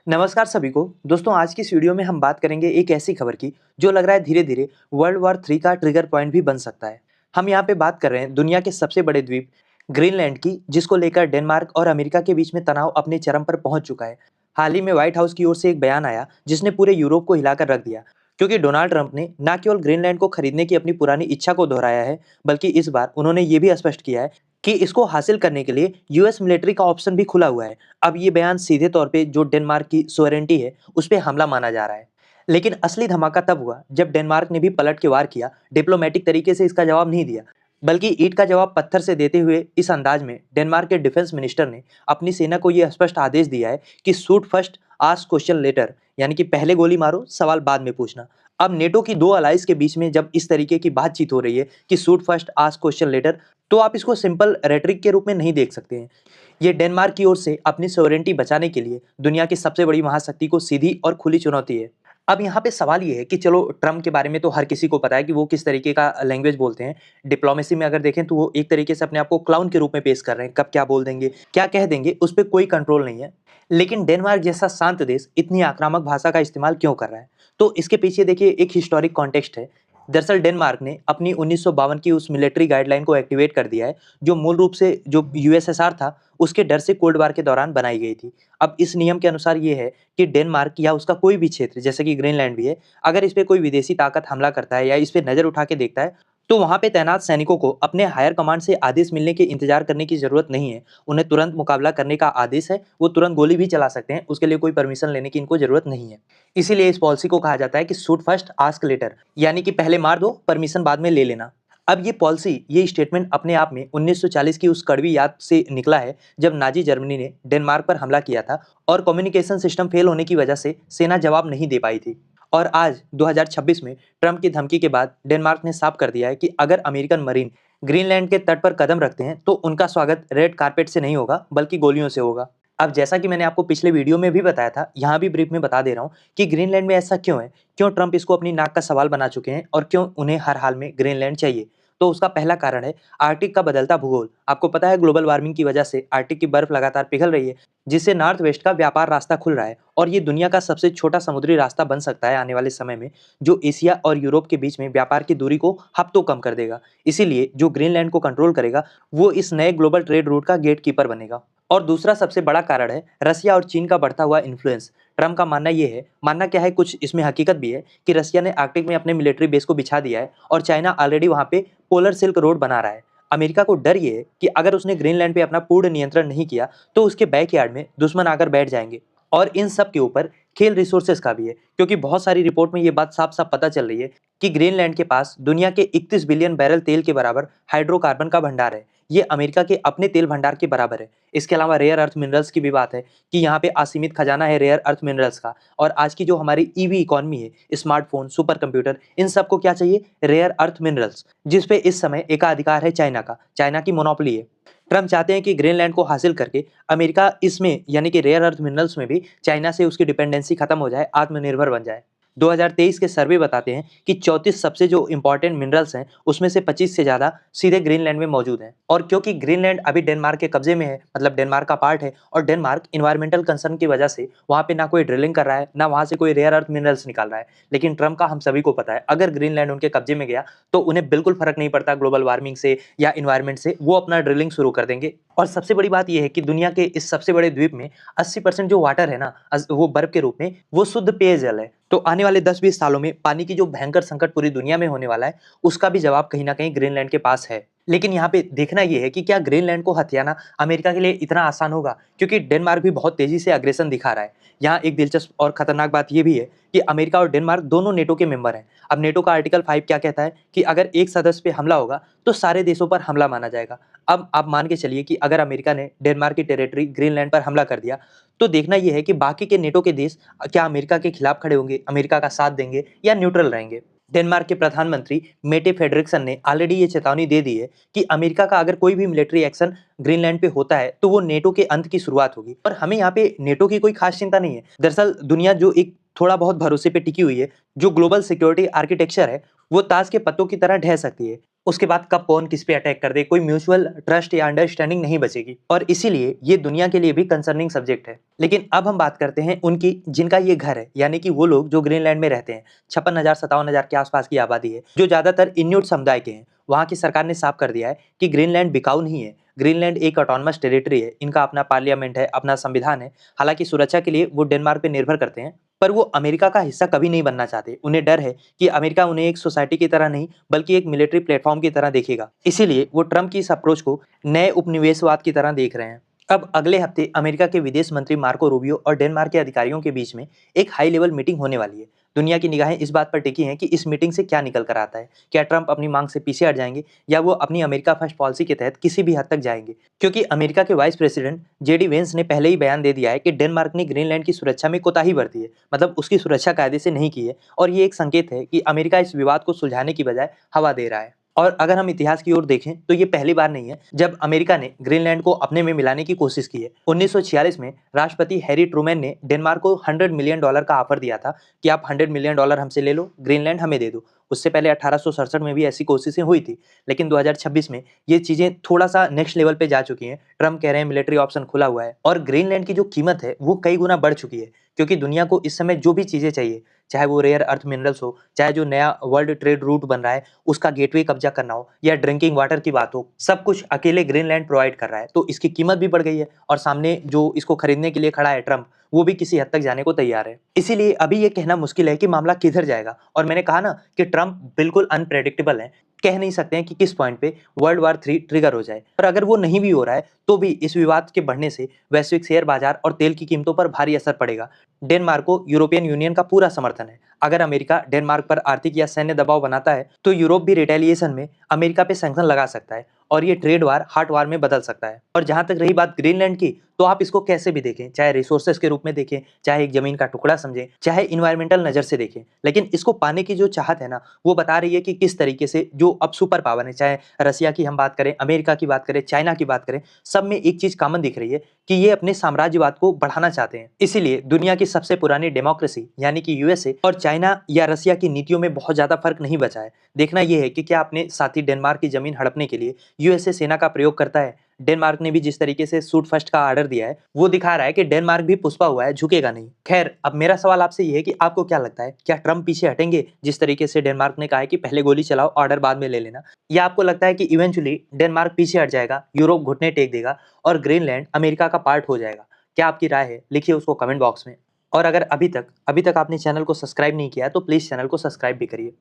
नमस्कार सभी को। दोस्तों, आज की इस वीडियो में हम बात करेंगे एक ऐसी खबर की जो लग रहा है धीरे धीरे वर्ल्ड वॉर 3 का ट्रिगर पॉइंट भी बन सकता है। हम यहाँ पे बात कर रहे हैं दुनिया के सबसे बड़े द्वीप ग्रीनलैंड की, जिसको लेकर डेनमार्क और अमेरिका के बीच में तनाव अपने चरम पर पहुंच चुका है। हाल ही में व्हाइट हाउस की ओर से एक बयान आया जिसने पूरे यूरोप को हिलाकर रख दिया, क्योंकि डोनाल्ड ट्रंप ने न केवल ग्रीनलैंड को खरीदने की अपनी पुरानी इच्छा को दोहराया है, बल्कि इस बार उन्होंने ये भी स्पष्ट किया है कि इसको हासिल करने के लिए यूएस मिलिट्री का ऑप्शन भी खुला हुआ है। अब ये बयान सीधे तौर पे जो डेनमार्क की सोवरेनिटी है उस पे हमला माना जा रहा है। लेकिन असली धमाका तब हुआ जब डेनमार्क ने भी पलट के वार किया, डिप्लोमेटिक तरीके से इसका जवाब नहीं दिया, बल्कि ईंट का जवाब पत्थर से देते हुए इस अंदाज में डेनमार्क के डिफेंस मिनिस्टर ने अपनी सेना को यह स्पष्ट आदेश दिया है कि shoot first ask question later, यानी कि पहले गोली मारो, सवाल बाद में पूछना। अब नेटो की दो अलाइज के बीच में जब इस तरीके की बातचीत हो रही है कि shoot first ask question later, तो आप इसको सिंपल रेटरिक के रूप में नहीं देख सकते हैं। ये डेनमार्क की ओर से अपनी सोवरेनिटी बचाने के लिए दुनिया की सबसे बड़ी महाशक्ति को सीधी और खुली चुनौती है। अब यहाँ पे सवाल ये है कि चलो, ट्रम्प के बारे में तो हर किसी को पता है कि वो किस तरीके का लैंग्वेज बोलते हैं। डिप्लोमेसी में अगर देखें तो वो एक तरीके से अपने आप को क्लाउन के रूप में पेश कर रहे हैं। कब क्या बोल देंगे, क्या कह देंगे, उस पर कोई कंट्रोल नहीं है। लेकिन डेनमार्क जैसा शांत देश इतनी आक्रामक भाषा का इस्तेमाल क्यों कर रहा है? तो इसके पीछे देखिए एक हिस्टोरिक कॉन्टेक्स्ट है। दरअसल डेनमार्क ने अपनी 1952 की उस मिलिट्री गाइडलाइन को एक्टिवेट कर दिया है, जो मूल रूप से जो यूएसएसआर था उसके डर से कोल्ड वार के दौरान बनाई गई थी। अब इस नियम के अनुसार ये है कि डेनमार्क या उसका कोई भी क्षेत्र, जैसे कि ग्रीनलैंड भी है, अगर इस पे कोई विदेशी ताकत हमला करता है या इस पे नजर उठा के देखता है, तो वहां पे तैनात सैनिकों को अपने हायर कमांड से आदेश मिलने के इंतजार करने की जरूरत नहीं है। उन्हें तुरंत मुकाबला करने का आदेश है, वो तुरंत गोली भी चला सकते हैं, उसके लिए कोई परमिशन लेने की इनको जरूरत नहीं है। इसीलिए इस पॉलिसी को कहा जाता है कि शूट फर्स्ट आस्क लेटर, यानी कि पहले मार दो, परमिशन बाद में ले लेना। अब ये पॉलिसी, ये स्टेटमेंट अपने आप में 1940 की उस कड़वी याद से निकला है जब नाजी जर्मनी ने डेनमार्क पर हमला किया था और कम्युनिकेशन सिस्टम फेल होने की वजह से सेना जवाब नहीं दे पाई थी। और आज 2026 में ट्रंप की धमकी के बाद डेनमार्क ने साफ कर दिया है कि अगर अमेरिकन मरीन ग्रीनलैंड के तट पर कदम रखते हैं तो उनका स्वागत रेड कारपेट से नहीं होगा, बल्कि गोलियों से होगा। अब जैसा कि मैंने आपको पिछले वीडियो में भी बताया था, यहाँ भी ब्रीफ में बता दे रहा हूँ कि ग्रीनलैंड में ऐसा क्यों है, क्यों ट्रंप इसको अपनी नाक का सवाल बना चुके हैं और क्यों उन्हें हर हाल में ग्रीनलैंड चाहिए। तो उसका पहला कारण है आर्कटिक का बदलता भूगोल। आपको पता है ग्लोबल वार्मिंग की वजह से आर्कटिक की बर्फ लगातार पिघल रही है, जिससे नॉर्थ वेस्ट का व्यापार रास्ता खुल रहा है और ये दुनिया का सबसे छोटा समुद्री रास्ता बन सकता है आने वाले समय में, जो एशिया और यूरोप के बीच में व्यापार की दूरी को हफ्तों कम कर देगा। इसीलिए जो ग्रीनलैंड को कंट्रोल करेगा वो इस नए ग्लोबल ट्रेड रूट का गेट कीपर बनेगा। और दूसरा सबसे बड़ा कारण है रसिया और चीन का बढ़ता हुआ इन्फ्लुएंस। ट्रम्प का मानना ये है, मानना क्या है, कुछ इसमें हकीकत भी है कि रसिया ने आर्कटिक में अपने मिलिट्री बेस को बिछा दिया है और चाइना ऑलरेडी वहां पे पोलर सिल्क रोड बना रहा है। अमेरिका को डर ये है कि अगर उसने ग्रीनलैंड पे अपना पूर्ण नियंत्रण नहीं किया तो उसके बैकयार्ड में दुश्मन आकर बैठ जाएंगे। और इन सब के ऊपर खेल रिसोर्सेज का भी है, क्योंकि बहुत सारी रिपोर्ट में ये बात साफ साफ पता चल रही है कि ग्रीनलैंड के पास दुनिया के 31 बिलियन बैरल तेल के बराबर हाइड्रोकार्बन का भंडार है। ये अमेरिका के अपने तेल भंडार के बराबर है। इसके अलावा रेयर अर्थ मिनरल्स की भी बात है कि यहाँ पे असीमित खजाना है रेयर अर्थ मिनरल्स का। और आज की जो हमारी ईवी इकोनॉमी है, स्मार्टफोन, सुपर कंप्यूटर, इन सबको क्या चाहिए? रेयर अर्थ मिनरल्स, जिस पे इस समय एकाधिकार है चाइना का, चाइना की मोनोपोली है। ट्रम्प चाहते हैं कि ग्रीनलैंड को हासिल करके अमेरिका इसमें, यानी कि रेयर अर्थ मिनरल्स में भी चाइना से उसकी डिपेंडेंसी खत्म हो जाए, आत्मनिर्भर बन जाए। 2023 के सर्वे बताते हैं कि 34 सबसे जो इंपॉर्टेंट मिनरल्स हैं उसमें से 25 से ज़्यादा सीधे ग्रीनलैंड में मौजूद हैं। और क्योंकि ग्रीनलैंड अभी डेनमार्क के कब्जे में है, मतलब डेनमार्क का पार्ट है, और डेनमार्क इन्वायरमेंटल कंसर्न की वजह से वहाँ पे ना कोई ड्रिलिंग कर रहा है, ना वहाँ से कोई रेयर अर्थ मिनरल्स निकाल रहा है। लेकिन ट्रम्प का हम सभी को पता है, अगर ग्रीनलैंड उनके कब्जे में गया तो उन्हें बिल्कुल फर्क नहीं पड़ता ग्लोबल वार्मिंग से या इन्वायरमेंट से, वो अपना ड्रिलिंग शुरू कर देंगे। और सबसे बड़ी बात यह है कि दुनिया के इस सबसे बड़े द्वीप में 80% जो वाटर है ना, वो बर्फ के रूप में, वो शुद्ध पेयजल है। तो आने वाले 10-20 सालों में पानी की जो भयंकर संकट पूरी दुनिया में होने वाला है, उसका भी जवाब कहीं ना कहीं ग्रीनलैंड के पास है। लेकिन यहाँ पे देखना यह है कि क्या ग्रीनलैंड को हथियाना अमेरिका के लिए इतना आसान होगा, क्योंकि डेनमार्क भी बहुत तेजी से अग्रेसन दिखा रहा है। यहाँ एक दिलचस्प और खतरनाक बात यह भी है कि अमेरिका और डेनमार्क दोनों नेटो के मेंबर हैं। अब नेटो का आर्टिकल 5 क्या कहता है कि अगर एक सदस्य पे हमला होगा तो सारे देशों पर हमला माना जाएगा। अब आप मान के चलिए कि अगर अमेरिका ने डेनमार्क की टेरिटरी ग्रीनलैंड पर हमला कर दिया, तो देखना यह है कि बाकी के नेटो के देश क्या अमेरिका के खिलाफ खड़े होंगे, अमेरिका का साथ देंगे या न्यूट्रल रहेंगे। डेनमार्क के प्रधानमंत्री मेटे फेडरिक्सन ने ऑलरेडी ये चेतावनी दे दी है कि अमेरिका का अगर कोई भी मिलिट्री एक्शन ग्रीनलैंड पे होता है तो वो नेटो के अंत की शुरुआत होगी। और हमें यहाँ पे नेटो की कोई खास चिंता नहीं है। दरअसल दुनिया जो एक थोड़ा बहुत भरोसे पे टिकी हुई है, जो ग्लोबल सिक्योरिटी आर्किटेक्चर है वो ताश के पत्तों की तरह ढह सकती है। उसके बाद कब कौन किस पे अटैक कर दे, कोई म्यूचुअल ट्रस्ट या अंडरस्टैंडिंग नहीं बचेगी, और इसीलिए ये दुनिया के लिए भी कंसर्निंग सब्जेक्ट है। लेकिन अब हम बात करते हैं उनकी जिनका ये घर है, यानी कि वो लोग जो ग्रीनलैंड में रहते हैं। 56,000 57,000 के आसपास की आबादी है, जो ज्यादातर इन्यूट समुदाय के हैं। वहाँ की सरकार ने साफ कर दिया है कि ग्रीनलैंड बिकाऊ नहीं है। ग्रीनलैंड एक ऑटोनमस टेरिटरी है, इनका अपना पार्लियामेंट है, अपना संविधान है। हालांकि सुरक्षा के लिए वो डेनमार्क पे निर्भर करते हैं, पर वो अमेरिका का हिस्सा कभी नहीं बनना चाहते। उन्हें डर है कि अमेरिका उन्हें एक सोसाइटी की तरह नहीं बल्कि एक मिलिट्री प्लेटफॉर्म की तरह देखेगा। इसीलिए वो ट्रंप की इस अप्रोच को नए उपनिवेशवाद की तरह देख रहे हैं। अब अगले हफ्ते अमेरिका के विदेश मंत्री मार्को रूबियो और डेनमार्क के अधिकारियों के बीच में एक हाई लेवल मीटिंग होने वाली है। दुनिया की निगाहें इस बात पर टिकी हैं कि इस मीटिंग से क्या निकल कर आता है। क्या ट्रंप अपनी मांग से पीछे हट जाएंगे या वो अपनी अमेरिका फर्स्ट पॉलिसी के तहत किसी भी हद तक जाएंगे। क्योंकि अमेरिका के वाइस प्रेसिडेंट जेडी वेंस ने पहले ही बयान दे दिया है कि डेनमार्क ने ग्रीनलैंड की सुरक्षा में कोताही बरती है, मतलब उसकी सुरक्षा कायदे से नहीं की है। और ये एक संकेत है कि अमेरिका इस विवाद को सुलझाने की बजाय हवा दे रहा है। और अगर हम इतिहास की ओर देखें तो ये पहली बार नहीं है जब अमेरिका ने ग्रीनलैंड को अपने में मिलाने की कोशिश की है। 1946 में राष्ट्रपति हैरी ट्रूमैन ने डेनमार्क को $100 मिलियन का ऑफर दिया था कि आप $100 मिलियन हमसे ले लो, ग्रीनलैंड हमें दे दो। उससे पहले 1867 में भी ऐसी कोशिशें हुई थी। लेकिन 2026 में ये चीजें थोड़ा सा नेक्स्ट लेवल पे जा चुकी हैं। ट्रम्प कह रहे हैं मिलिट्री ऑप्शन खुला हुआ है, और ग्रीनलैंड की जो कीमत है वो कई गुना बढ़ चुकी है। क्योंकि दुनिया को इस समय जो भी चीजें चाहिए, चाहे वो रेयर अर्थ मिनरल्स हो, चाहे जो नया वर्ल्ड ट्रेड रूट बन रहा है उसका गेटवे कब्जा करना हो, या ड्रिंकिंग वाटर की बात हो, सब कुछ अकेले ग्रीनलैंड प्रोवाइड कर रहा है। तो इसकी कीमत भी बढ़ गई है, और सामने जो इसको खरीदने के लिए खड़ा है ट्रम्प, वो भी किसी हद तक जाने को तैयार है। इसीलिए अभी ये कहना मुश्किल है कि मामला किधर जाएगा। और मैंने कहा ना कि ट्रम्प बिल्कुल अनप्रेडिक्टेबल है, कह नहीं सकते हैं कि किस पॉइंट पे वर्ल्ड वॉर 3 ट्रिगर हो जाए। पर अगर वो नहीं भी हो रहा है तो भी इस विवाद के बढ़ने से वैश्विक शेयर बाजार और तेल की कीमतों पर भारी असर पड़ेगा। डेनमार्क को यूरोपियन यूनियन का पूरा समर्थन है। अगर अमेरिका डेनमार्क पर आर्थिक या सैन्य दबाव बनाता है तो यूरोप भी रिटेलिएशन में अमेरिका पे सैंक्शन लगा सकता है, और ये ट्रेड वार हार्ट वार में बदल सकता है। और जहां तक रही बात ग्रीनलैंड की, तो आप इसको कैसे भी देखें, चाहे रिसोर्सेस के रूप में देखें, चाहे एक जमीन का टुकड़ा समझें, चाहे इन्वायरमेंटल नजर से देखें, लेकिन इसको पाने की जो चाहत है ना, वो बता रही है कि किस तरीके से जो अब सुपर पावर है, चाहे रसिया की हम बात करें, अमेरिका की बात करें, चाइना की बात करें, सब में एक चीज कॉमन दिख रही है कि ये अपने साम्राज्यवाद को बढ़ाना चाहते हैं। इसीलिए दुनिया की सबसे पुरानी डेमोक्रेसी यानी कि यूएसए और चाइना या रसिया की नीतियों में बहुत ज्यादा फर्क नहीं बचा है। देखना यह है कि क्या अपने साथी डेनमार्क की जमीन हड़पने के लिए यूएसए सेना का प्रयोग करता है। डेनमार्क ने भी जिस तरीके से शूट फर्स्ट का ऑर्डर दिया है, वो दिखा रहा है कि डेनमार्क भी पुष्पा हुआ है, झुकेगा नहीं। खैर, अब मेरा सवाल आपसे ये है कि आपको क्या लगता है, क्या ट्रम्प पीछे हटेंगे जिस तरीके से डेनमार्क ने कहा है कि पहले गोली चलाओ, ऑर्डर बाद में ले लेना, या आपको लगता है कि इवेंचुअली डेनमार्क पीछे हट जाएगा, यूरोप घुटने टेक देगा और ग्रीनलैंड अमेरिका का पार्ट हो जाएगा? क्या आपकी राय है, लिखिए उसको कमेंट बॉक्स में। और अगर अभी तक आपने चैनल को सब्सक्राइब नहीं किया तो प्लीज चैनल को सब्सक्राइब भी करिए।